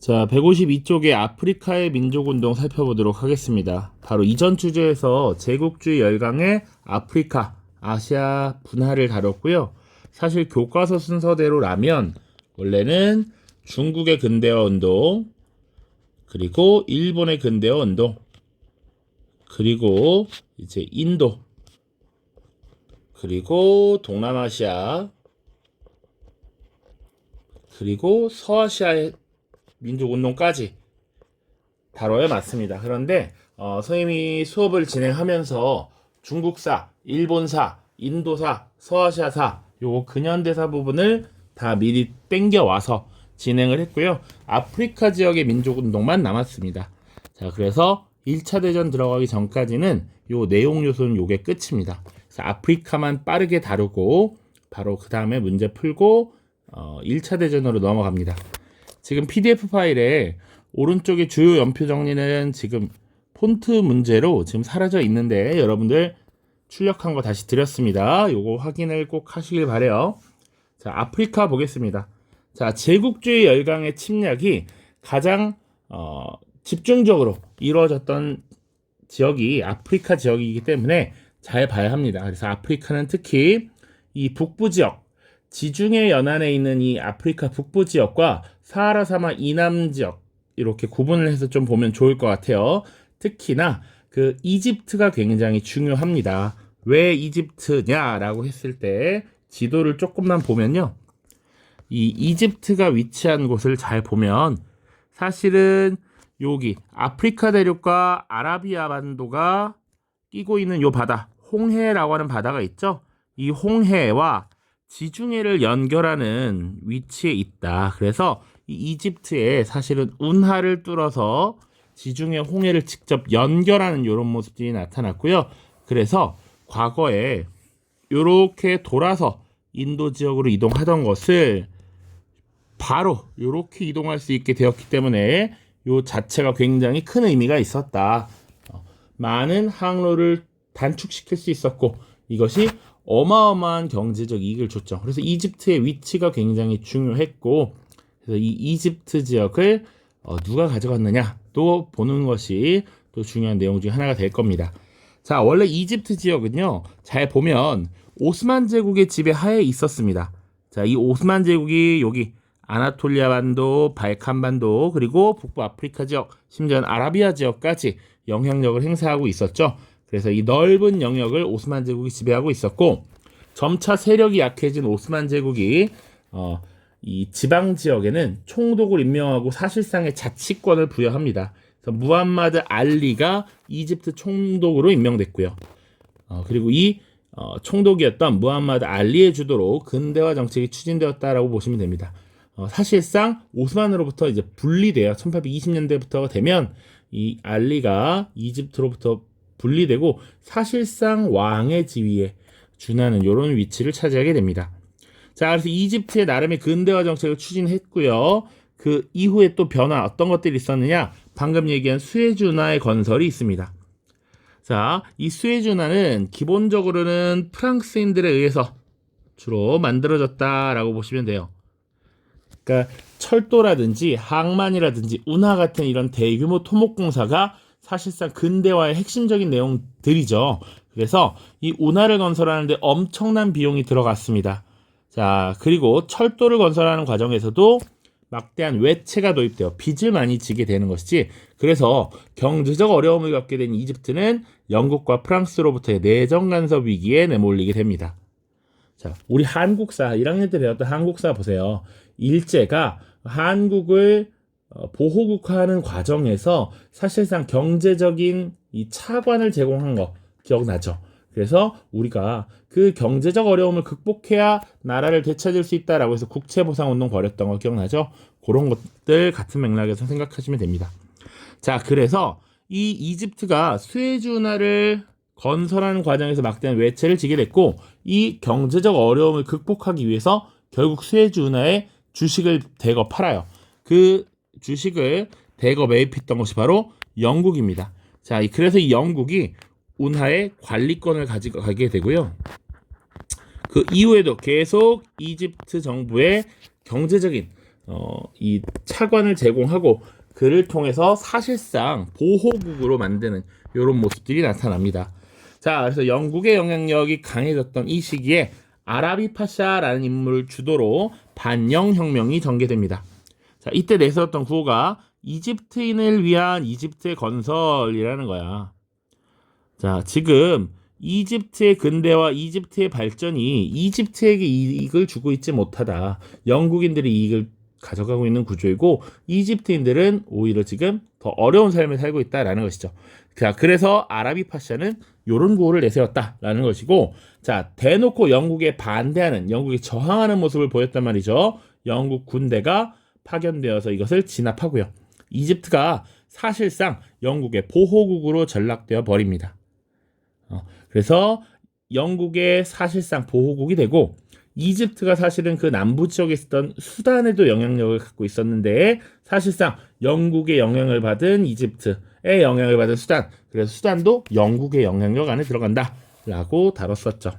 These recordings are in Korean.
자, 152쪽의 아프리카의 민족운동 살펴보도록 하겠습니다. 바로 이전 주제에서 제국주의 열강의 아프리카, 아시아 분할을 다뤘고요. 사실 교과서 순서대로라면 원래는 중국의 근대화 운동, 그리고 일본의 근대화 운동, 그리고 이제 인도, 그리고 동남아시아, 그리고 서아시아의 민족운동까지 다뤄야 맞습니다. 그런데 선생님이 수업을 진행하면서 중국사, 일본사, 인도사, 서아시아사 요거 근현대사 부분을 다 미리 땡겨와서 진행을 했고요. 아프리카 지역의 민족운동만 남았습니다. 자, 그래서 1차 대전 들어가기 전까지는 요 내용 요소는 요게 끝입니다. 그래서 아프리카만 빠르게 다루고 바로 그 다음에 문제 풀고 1차 대전으로 넘어갑니다. 지금 PDF 파일에 오른쪽에 주요 연표 정리는 지금 폰트 문제로 지금 사라져 있는데 여러분들 출력한 거 다시 드렸습니다. 요거 확인을 꼭 하시길 바래요. 자, 아프리카 보겠습니다. 자, 제국주의 열강의 침략이 가장 집중적으로 이루어졌던 지역이 아프리카 지역이기 때문에 잘 봐야 합니다. 그래서 아프리카는 특히 이 북부 지역, 지중해 연안에 있는 이 아프리카 북부 지역과 사하라 사막 이남 지역 이렇게 구분을 해서 좀 보면 좋을 것 같아요. 특히나 그 이집트가 굉장히 중요합니다. 왜 이집트냐라고 했을 때 지도를 조금만 보면요. 이 이집트가 위치한 곳을 잘 보면 사실은 여기 아프리카 대륙과 아라비아 반도가 끼고 있는 요 바다, 홍해라고 하는 바다가 있죠. 이 홍해와 지중해를 연결하는 위치에 있다. 그래서 이 이집트에 사실은 운하를 뚫어서 지중해 홍해를 직접 연결하는 이런 모습들이 나타났고요. 그래서 과거에 이렇게 돌아서 인도 지역으로 이동하던 것을 바로 이렇게 이동할 수 있게 되었기 때문에 이 자체가 굉장히 큰 의미가 있었다. 많은 항로를 단축시킬 수 있었고 이것이 어마어마한 경제적 이익을 줬죠. 그래서 이집트의 위치가 굉장히 중요했고 그래서 이 이집트 지역을 누가 가져갔느냐 또 보는 것이 또 중요한 내용 중에 하나가 될 겁니다. 자, 원래 이집트 지역은요. 잘 보면 오스만 제국의 지배하에 있었습니다. 자, 이 오스만 제국이 여기 아나톨리아 반도, 발칸 반도, 그리고 북부 아프리카 지역, 심지어는 아라비아 지역까지 영향력을 행사하고 있었죠. 그래서 이 넓은 영역을 오스만 제국이 지배하고 있었고 점차 세력이 약해진 오스만 제국이 이 지방 지역에는 총독을 임명하고 사실상의 자치권을 부여합니다. 그래서 무함마드 알리가 이집트 총독으로 임명됐고요. 그리고 이 총독이었던 무함마드 알리의 주도로 근대화 정책이 추진되었다라고 보시면 됩니다. 사실상 오스만으로부터 이제 분리돼요. 1820년대부터가 되면 이 알리가 이집트로부터 분리되고 사실상 왕의 지위에 준하는 이런 위치를 차지하게 됩니다. 자, 그래서 이집트의 나름의 근대화 정책을 추진했고요. 그 이후에 또 변화 어떤 것들이 있었느냐? 방금 얘기한 수에즈 운하의 건설이 있습니다. 자, 이 수에즈 운하는 기본적으로는 프랑스인들에 의해서 주로 만들어졌다라고 보시면 돼요. 그러니까 철도라든지 항만이라든지 운하 같은 이런 대규모 토목공사가 사실상 근대화의 핵심적인 내용들이죠. 그래서 이 운하를 건설하는데 엄청난 비용이 들어갔습니다. 자, 그리고 철도를 건설하는 과정에서도 막대한 외채가 도입되어 빚을 많이 지게 되는 것이지. 그래서 경제적 어려움을 겪게 된 이집트는 영국과 프랑스로부터의 내정 간섭 위기에 내몰리게 됩니다. 자, 우리 한국사 1학년 때 배웠던 한국사 보세요. 일제가 한국을 보호국화하는 과정에서 사실상 경제적인 이 차관을 제공한 거 기억나죠? 그래서 우리가 그 경제적 어려움을 극복해야 나라를 되찾을 수 있다라고 해서 국채보상운동 벌였던 거 기억나죠? 그런 것들 같은 맥락에서 생각하시면 됩니다. 자, 그래서 이 이집트가 수에즈 운하를 건설하는 과정에서 막대한 외채를 지게 됐고 이 경제적 어려움을 극복하기 위해서 결국 수에즈 운하에 주식을 대거 팔아요. 그 주식을 대거 매입했던 것이 바로 영국입니다. 자, 그래서 이 영국이 운하의 관리권을 가지게 되고요. 그 이후에도 계속 이집트 정부의 경제적인 이 차관을 제공하고 그를 통해서 사실상 보호국으로 만드는 이런 모습들이 나타납니다. 자, 그래서 영국의 영향력이 강해졌던 이 시기에 아라비 파샤라는 인물을 주도로 반영 혁명이 전개됩니다. 자, 이때 내세웠던 구호가 이집트인을 위한 이집트의 건설이라는 거야. 자, 지금 이집트의 근대화, 이집트의 발전이 이집트에게 이익을 주고 있지 못하다. 영국인들이 이익을 가져가고 있는 구조이고 이집트인들은 오히려 지금 더 어려운 삶을 살고 있다라는 것이죠. 자, 그래서 아라비 파샤는 이런 구호를 내세웠다라는 것이고, 자, 대놓고 영국에 반대하는, 영국에 저항하는 모습을 보였단 말이죠. 영국 군대가 파견되어서 이것을 진압하고요. 이집트가 사실상 영국의 보호국으로 전락되어 버립니다. 그래서 영국의 사실상 보호국이 되고 이집트가 사실은 그 남부 지역에 있었던 수단에도 영향력을 갖고 있었는데 사실상 영국의 영향을 받은 이집트의 영향을 받은 수단, 그래서 수단도 영국의 영향력 안에 들어간다 라고 다뤘었죠.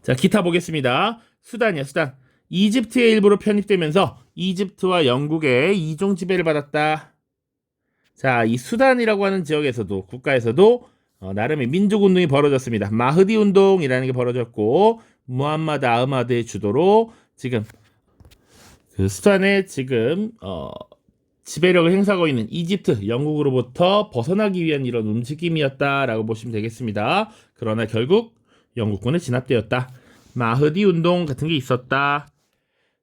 자, 기타 보겠습니다. 수단이야, 수단. 이집트의 일부로 편입되면서 이집트와 영국의 이종 지배를 받았다. 자, 이 수단이라고 하는 지역에서도, 국가에서도 나름의 민족운동이 벌어졌습니다. 마흐디 운동이라는 게 벌어졌고, 무함마드 아흐마드의 주도로 지금 그 수단에 지금 지배력을 행사하고 있는 이집트, 영국으로부터 벗어나기 위한 이런 움직임이었다라고 보시면 되겠습니다. 그러나 결국 영국군에 진압되었다. 마흐디 운동 같은 게 있었다.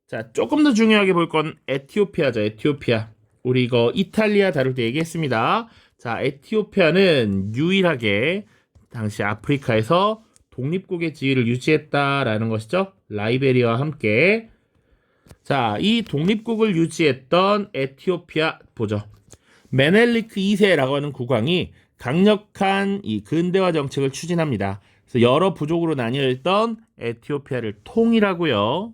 자, 조금 더 중요하게 볼 건 에티오피아죠. 에티오피아. 우리 이거 이탈리아 다룰 때 얘기했습니다. 자, 에티오피아는 유일하게 당시 아프리카에서 독립국의 지위를 유지했다라는 것이죠. 라이베리아와 함께. 자, 이 독립국을 유지했던 에티오피아 보죠. 메넬리크 2세라고 하는 국왕이 강력한 이 근대화 정책을 추진합니다. 그래서 여러 부족으로 나뉘어 있던 에티오피아를 통일하고요.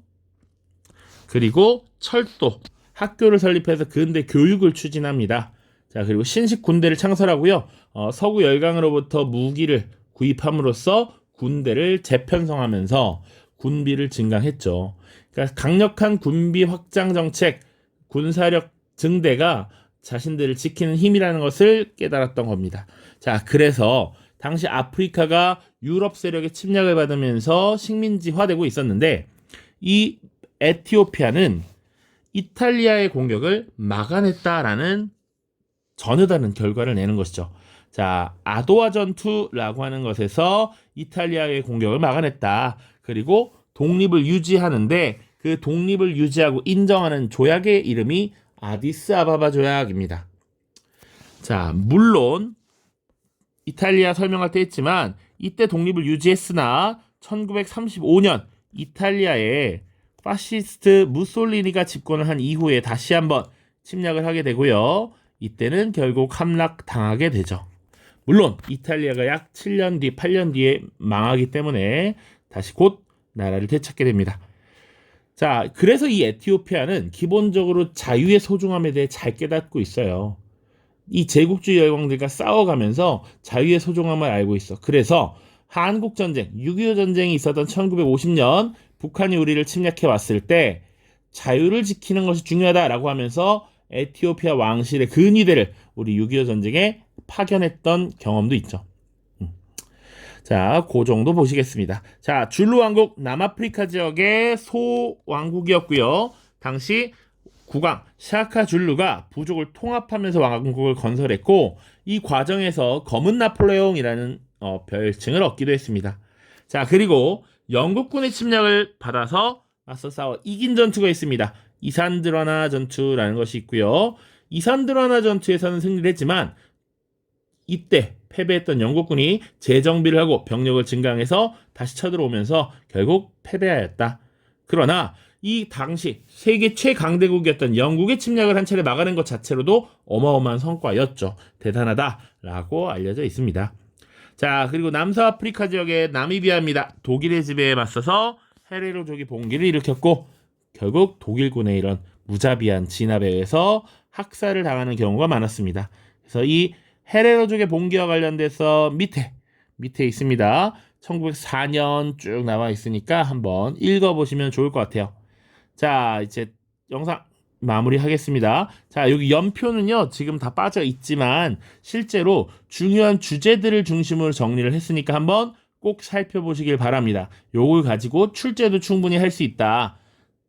그리고 철도, 학교를 설립해서 근대 교육을 추진합니다. 자, 그리고 신식 군대를 창설하고요. 서구 열강으로부터 무기를 구입함으로써 군대를 재편성하면서 군비를 증강했죠. 그러니까 강력한 군비 확장 정책, 군사력 증대가 자신들을 지키는 힘이라는 것을 깨달았던 겁니다. 자, 그래서 당시 아프리카가 유럽 세력의 침략을 받으면서 식민지화되고 있었는데 이 에티오피아는 이탈리아의 공격을 막아냈다라는 전혀 다른 결과를 내는 것이죠. 자, 아도와 전투라고 하는 것에서 이탈리아의 공격을 막아냈다. 그리고 독립을 유지하는데 그 독립을 유지하고 인정하는 조약의 이름이 아디스아바바 조약입니다. 자, 물론 이탈리아 설명할 때 했지만 이때 독립을 유지했으나 1935년 이탈리아에 파시스트 무솔리니가 집권을 한 이후에 다시 한번 침략을 하게 되고요. 이때는 결국 함락당하게 되죠. 물론 이탈리아가 약 7년 뒤, 8년 뒤에 망하기 때문에 다시 곧 나라를 되찾게 됩니다. 자, 그래서 이 에티오피아는 기본적으로 자유의 소중함에 대해 잘 깨닫고 있어요. 이 제국주의 열강들과 싸워가면서 자유의 소중함을 알고 있어. 그래서 한국전쟁, 6.25 전쟁이 있었던 1950년 북한이 우리를 침략해 왔을 때 자유를 지키는 것이 중요하다라고 하면서 에티오피아 왕실의 근위대를 우리 6.25 전쟁에 파견했던 경험도 있죠. 자, 그 정도 보시겠습니다. 자, 줄루 왕국 남아프리카 지역의 소왕국이었고요. 당시 국왕 샤카 줄루가 부족을 통합하면서 왕국을 건설했고 이 과정에서 검은 나폴레옹이라는 별칭을 얻기도 했습니다. 자, 그리고 영국군의 침략을 받아서 맞서 싸워 이긴 전투가 있습니다. 이산드라나 전투라는 것이 있고요. 이산드라나 전투에서는 승리를 했지만 이때 패배했던 영국군이 재정비를 하고 병력을 증강해서 다시 쳐들어오면서 결국 패배하였다. 그러나 이 당시 세계 최강대국이었던 영국의 침략을 한 차례 막아낸 것 자체로도 어마어마한 성과였죠. 대단하다라고 알려져 있습니다. 자, 그리고 남서아프리카 지역의 나미비아입니다. 독일의 지배에 맞서서 헤레로족이 봉기를 일으켰고 결국 독일군의 이런 무자비한 진압에 의해서 학살을 당하는 경우가 많았습니다. 그래서 이 헤레로족의 봉기와 관련돼서 밑에 있습니다. 1904년 쭉 나와 있으니까 한번 읽어보시면 좋을 것 같아요. 자, 이제 영상 마무리하겠습니다. 자, 여기 연표는요, 지금 다 빠져 있지만 실제로 중요한 주제들을 중심으로 정리를 했으니까 한번 꼭 살펴보시길 바랍니다. 요걸 가지고 출제도 충분히 할 수 있다.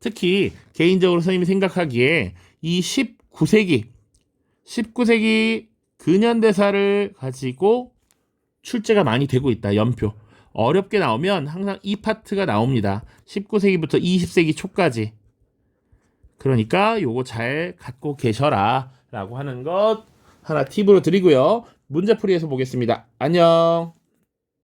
특히 개인적으로 선생님이 생각하기에 이 19세기 근현대사를 가지고 출제가 많이 되고 있다. 연표. 어렵게 나오면 항상 이 파트가 나옵니다. 19세기부터 20세기 초까지. 그러니까 요거 잘 갖고 계셔라 라고 하는 것 하나 팁으로 드리고요. 문제풀이에서 보겠습니다. 안녕.